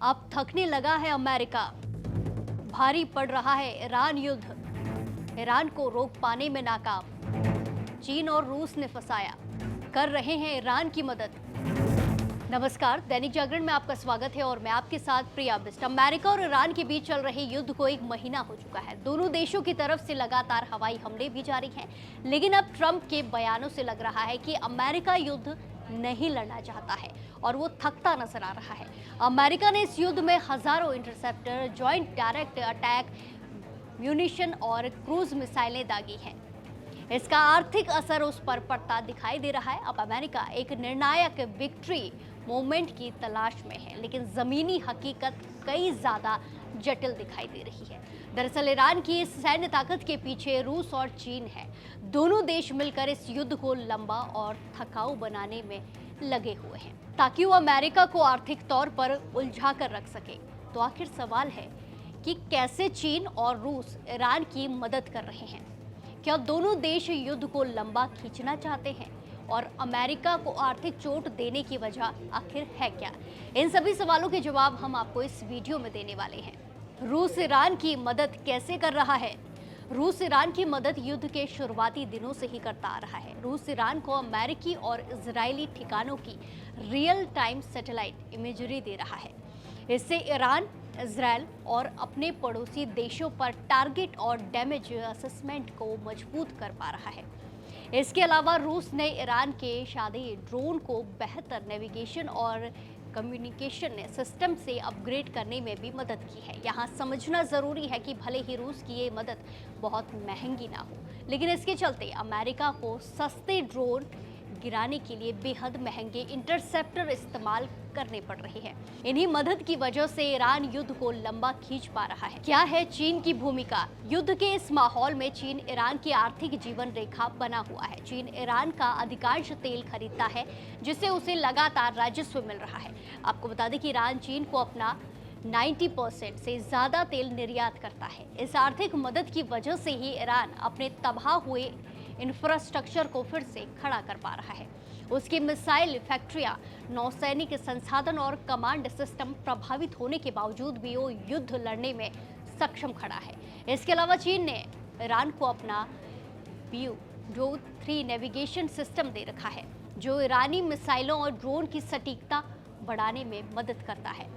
अब थकने लगा है अमेरिका, भारी पड़ रहा है ईरान युद्ध, ईरान को रोक पाने में नाकाम, चीन और रूस ने फंसाया, कर रहे हैं ईरान की मदद। नमस्कार, दैनिक जागरण में आपका स्वागत है और मैं आपके साथ प्रिया बिस्ट। अमेरिका और ईरान के बीच चल रहे युद्ध को एक महीना हो चुका है। दोनों देशों की तरफ से लगातार हवाई हमले भी जारी हैं, लेकिन अब ट्रंप के बयानों से लग रहा है कि अमेरिका युद्ध नहीं लड़ना चाहता है और वो थकता नजर आ रहा है। अमेरिका ने इस युद्ध में हजारों interceptor, joint direct attack munition और क्रूज मिसाइलें दागी हैं। इसका आर्थिक असर उस पर पड़ता दिखाई दे रहा है। अब अमेरिका एक निर्णायक विक्ट्री मोमेंट की तलाश में है, लेकिन जमीनी हकीकत कई ज्यादा जटिल दिखाई दे रही है। दरअसल ईरान की इस सैन्य ताकत के पीछे रूस और चीन है। दोनों देश मिलकर इस युद्ध को लंबा और थकाऊ बनाने में लगे हुए हैं, ताकि वो अमेरिका को आर्थिक तौर पर उलझा कर रख सके। तो आखिर सवाल है कि कैसे चीन और रूस ईरान की मदद कर रहे हैं? क्या दोनों देश युद्ध को लंबा खींचना चाहते हैं और अमेरिका को आर्थिक चोट देने की वजह आखिर है क्या? इन सभी सवालों के जवाब हम आपको इस वीडियो में देने वाले हैं। रूस ईरान की मदद कैसे कर रहा है? रूस ईरान की मदद युद्ध के शुरुआती दिनों से ही करता आ रहा है। रूस ईरान को अमेरिकी और इजरायली ठिकानों की रियल टाइम सैटेलाइट इमेजरी दे रहा है। इससे ईरान, इजरायल और अपने पड़ोसी देशों पर टारगेट और डैमेज असेसमेंट को मजबूत कर पा रहा है। इसके अलावा रूस ने ईरान के शादी ड्रोन को बेहतर नेविगेशन और कम्युनिकेशन सिस्टम से अपग्रेड करने में भी मदद की है। यहाँ समझना जरूरी है कि भले ही रूस की ये मदद बहुत महंगी ना हो, लेकिन इसके चलते अमेरिका को सस्ते ड्रोन गिराने के लिए बेहद महंगे इंटरसेप्टर इस्तेमाल करने पड़ रहे हैं। इन्हीं मदद की वजह से ईरान युद्ध को लंबा खींच पा रहा है। क्या है चीन की भूमिका? युद्ध के इस माहौल में चीन ईरान की आर्थिक जीवन रेखा बना हुआ है। चीन ईरान का अधिकांश तेल खरीदता है, जिससे उसे लगातार राजस्व मिल रहा है। आपको बता दें कि ईरान चीन को अपना 90% से ज्यादा तेल निर्यात करता है। इस आर्थिक मदद की वजह से ही ईरान अपने तबाह हुए इंफ्रास्ट्रक्चर को फिर से खड़ा कर पा रहा है। उसकी मिसाइल फैक्ट्रियां, नौसैनिक संसाधन और कमांड सिस्टम प्रभावित होने के बावजूद भी वो युद्ध लड़ने में सक्षम खड़ा है। इसके अलावा चीन ने ईरान को अपना PU-3 नेविगेशन सिस्टम दे रखा है, जो ईरानी मिसाइलों और ड्रोन की सटीकता बढ़ाने में मदद करता है।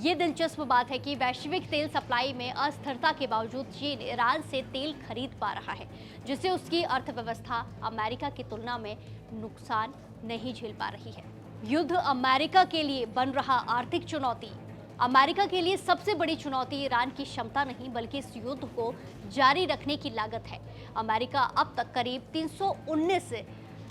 ये दिलचस्प बात है कि वैश्विक तेल सप्लाई में अस्थिरता के बावजूद चीन ईरान से तेल खरीद पा रहा है, जिससे उसकी अर्थव्यवस्था अमेरिका की तुलना में नुकसान नहीं झेल पा रही है। युद्ध अमेरिका के लिए बन रहा आर्थिक चुनौती। अमेरिका के लिए सबसे बड़ी चुनौती ईरान की क्षमता नहीं, बल्कि इस युद्ध को जारी रखने की लागत है। अमेरिका अब तक करीब 319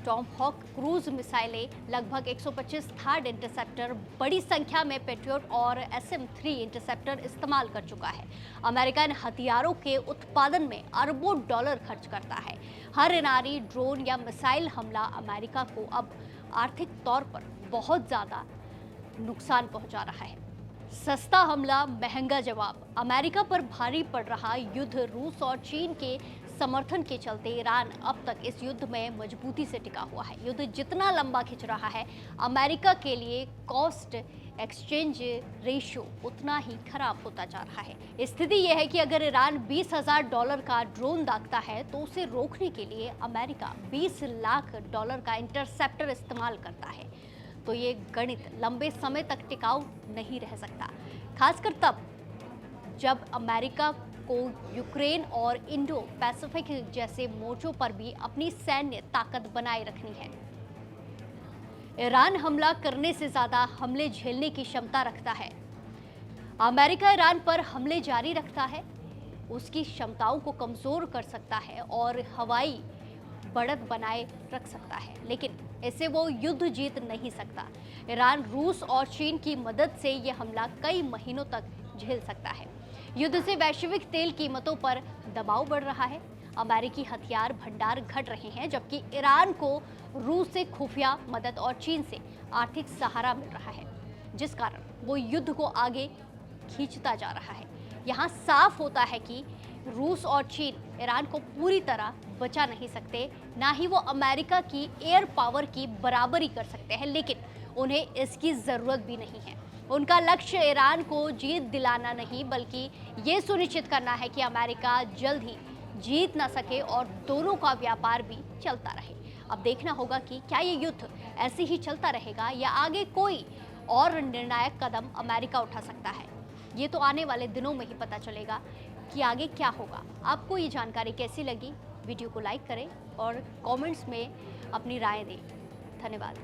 टॉमहॉक क्रूज मिसाइलें, लगभग 125 थर्ड इंटरसेप्टर, बड़ी संख्या में पेट्रियट और SM-3 इंटरसेप्टर इस्तेमाल कर चुका है। अमेरिका इन हथियारों के उत्पादन में अरबों डॉलर खर्च करता है। हर ईरानी ड्रोन या मिसाइल हमला अमेरिका को अब आर्थिक तौर पर बहुत ज़्यादा नुकसान पहुंचा रहा है। सस्ता हमला, महंगा जवाब। अमेरिका पर भारी पड़ रहा युद्ध रूस और चीन के समर्थन के चलते ईरान अब तक इस युद्ध में मजबूती से टिका हुआ है। युद्ध जितना लंबा खिंच रहा है, अमेरिका के लिए कॉस्ट एक्सचेंज रेशियो उतना ही खराब होता जा रहा है। स्थिति यह है कि अगर ईरान $20,000 का ड्रोन दागता है, तो उसे रोकने के लिए अमेरिका $20 लाख का इंटरसेप्टर इस्तेमाल करता है। तो ये गणित लंबे समय तक टिकाऊ नहीं रह सकता, खासकर तब जब अमेरिका को यूक्रेन और इंडो पैसिफिक जैसे मोर्चों पर भी अपनी सैन्य ताकत बनाए रखनी है। ईरान हमला करने से ज्यादा हमले झेलने की क्षमता रखता है। अमेरिका ईरान पर हमले जारी रखता है, उसकी क्षमताओं को कमजोर कर सकता है और हवाई बढ़त बनाए रख सकता है, लेकिन इससे वो युद्ध जीत नहीं सकता। ईरान रूस और चीन की मदद से यह हमला कई महीनों तक झेल सकता है। युद्ध से वैश्विक तेल कीमतों पर दबाव बढ़ रहा है। अमेरिकी हथियार भंडार घट रहे हैं, जबकि ईरान को रूस से खुफिया मदद और चीन से आर्थिक सहारा मिल रहा है, जिस कारण वो युद्ध को आगे खींचता जा रहा है। यहाँ साफ होता है कि रूस और चीन ईरान को पूरी तरह बचा नहीं सकते, ना ही वो अमेरिका की एयर पावर की बराबरी कर सकते हैं, लेकिन उन्हें इसकी ज़रूरत भी नहीं है, उनका लक्ष्य ईरान को जीत दिलाना नहीं, बल्कि ये सुनिश्चित करना है कि अमेरिका जल्द ही जीत ना सके और दोनों का व्यापार भी चलता रहे। अब देखना होगा कि क्या ये युद्ध ऐसे ही चलता रहेगा या आगे कोई और निर्णायक कदम अमेरिका उठा सकता है। ये तो आने वाले दिनों में ही पता चलेगा कि आगे क्या होगा। आपको ये जानकारी कैसी लगी? वीडियो को लाइक करें और कमेंट्स में अपनी राय दें। धन्यवाद।